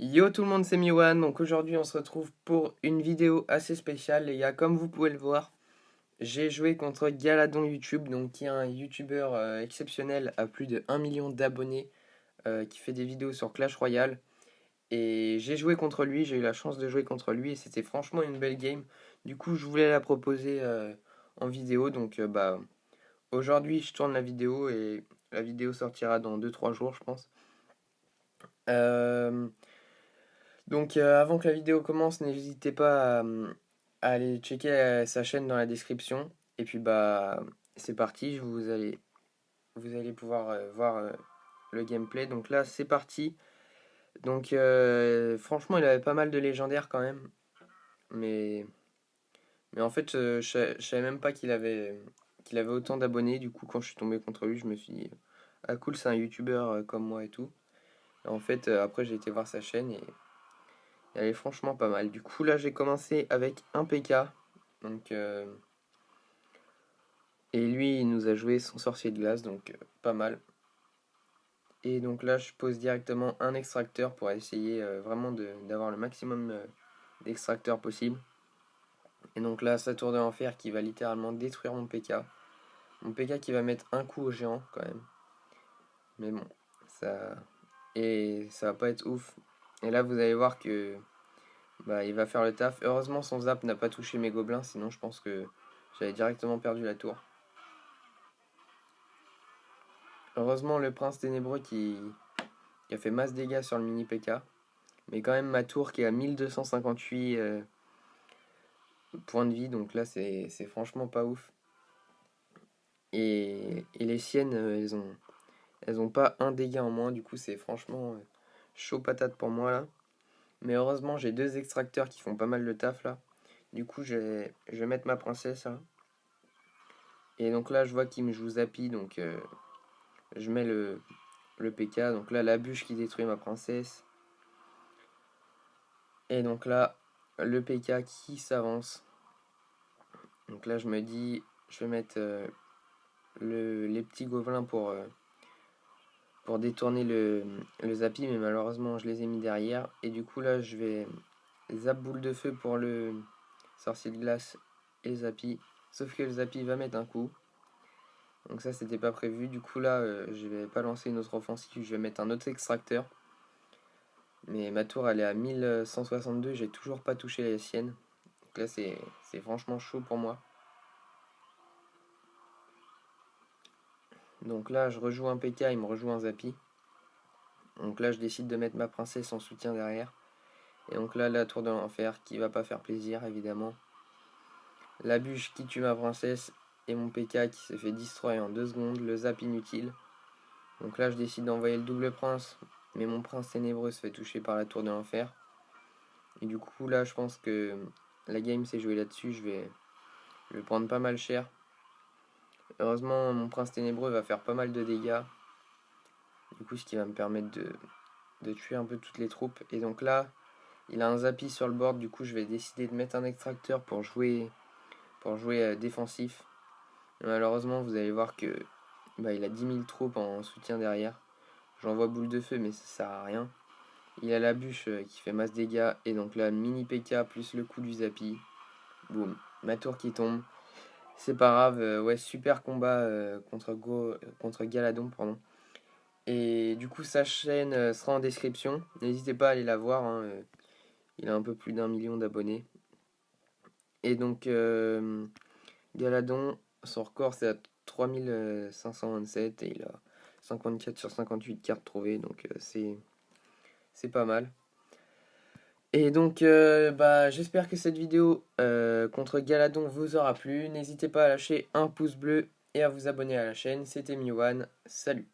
Yo tout le monde, c'est Miwan. Donc aujourd'hui on se retrouve pour une vidéo assez spéciale les gars. Comme vous pouvez le voir, j'ai joué contre Galadon YouTube, donc qui est un YouTuber exceptionnel à plus de 1 million d'abonnés, qui fait des vidéos sur Clash Royale. Et j'ai joué contre lui, j'ai eu la chance de jouer contre lui et c'était franchement une belle game. Du coup je voulais la proposer en vidéo. Donc aujourd'hui je tourne la vidéo et la vidéo sortira dans 2 3 jours je pense. Euh, Avant que la vidéo commence, n'hésitez pas à aller checker sa chaîne dans la description. Et puis c'est parti, vous allez pouvoir voir le gameplay. Donc là c'est parti. Franchement il avait pas mal de légendaires quand même. Mais, mais en fait je savais même pas qu'il avait autant d'abonnés. Du coup quand je suis tombé contre lui je me suis dit ah cool, c'est un youtubeur comme moi et tout. Et en fait après j'ai été voir sa chaîne et elle est franchement pas mal. Du coup, là, j'ai commencé avec un PK. Donc, euh, et lui, il nous a joué son sorcier de glace, donc pas mal. Et donc là, je pose directement un extracteur pour essayer vraiment d'avoir le maximum d'extracteurs possible. Et donc là, sa tour de l'enfer qui va littéralement détruire mon PK. Mon PK qui va mettre un coup au géant quand même. Mais bon, ça. Et ça va pas être ouf. Et là, vous allez voir que il va faire le taf. Heureusement, son zap n'a pas touché mes gobelins, sinon je pense que j'avais directement perdu la tour. Heureusement, le prince ténébreux qui a fait masse dégâts sur le mini PK. Mais quand même, ma tour qui est à 1258 points de vie, donc là, c'est franchement pas ouf. Et les siennes, elles ont pas un dégât en moins, du coup, c'est franchement chaud patate pour moi là. Mais heureusement, j'ai deux extracteurs qui font pas mal de taf là. Du coup, je vais mettre ma princesse là. Et donc là, je vois qu'il me joue Zappy, donc je mets le PK. Donc là, la bûche qui détruit ma princesse. Et donc là, le PK qui s'avance. Donc là, je me dis, je vais mettre les petits gobelins pour détourner le Zappy, mais malheureusement, je les ai mis derrière. Et du coup, là, je vais zap boule de feu pour le sorcier de glace et Zappy. Sauf que le Zappy va mettre un coup. Donc ça, c'était pas prévu. Du coup, là, je vais pas lancer une autre offensive, je vais mettre un autre extracteur. Mais ma tour, elle est à 1162, j'ai toujours pas touché la sienne. Donc là, c'est franchement chaud pour moi. Donc là, je rejoue un PK, il me rejoue un Zappy. Donc là, je décide de mettre ma princesse en soutien derrière. Et donc là, la tour de l'enfer qui va pas faire plaisir, évidemment. La bûche qui tue ma princesse et mon PK qui se fait destroy en 2 secondes. Le zap inutile. Donc là, je décide d'envoyer le double prince. Mais mon prince ténébreux se fait toucher par la tour de l'enfer. Et du coup, là, je pense que la game s'est jouée là-dessus. Je vais prendre pas mal cher. Heureusement, mon prince ténébreux va faire pas mal de dégâts. Du coup, ce qui va me permettre de tuer un peu toutes les troupes. Et donc là, il a un Zappy sur le board. Du coup, je vais décider de mettre un extracteur pour jouer défensif. Et malheureusement, vous allez voir que il a 10 000 troupes en soutien derrière. J'envoie boule de feu, mais ça sert à rien. Il a la bûche qui fait masse dégâts. Et donc là, mini PK plus le coup du Zappy. Boum, ma tour qui tombe. C'est pas grave, ouais, super combat contre Galadon, pardon. Et du coup, sa chaîne sera en description. N'hésitez pas à aller la voir, hein, il a un peu plus d'1 million d'abonnés. Et donc, Galadon, son record c'est à 3527 et il a 54 sur 58 cartes trouvées, donc c'est pas mal. Et donc, j'espère que cette vidéo contre Galadon vous aura plu. N'hésitez pas à lâcher un pouce bleu et à vous abonner à la chaîne. C'était Miwan, salut!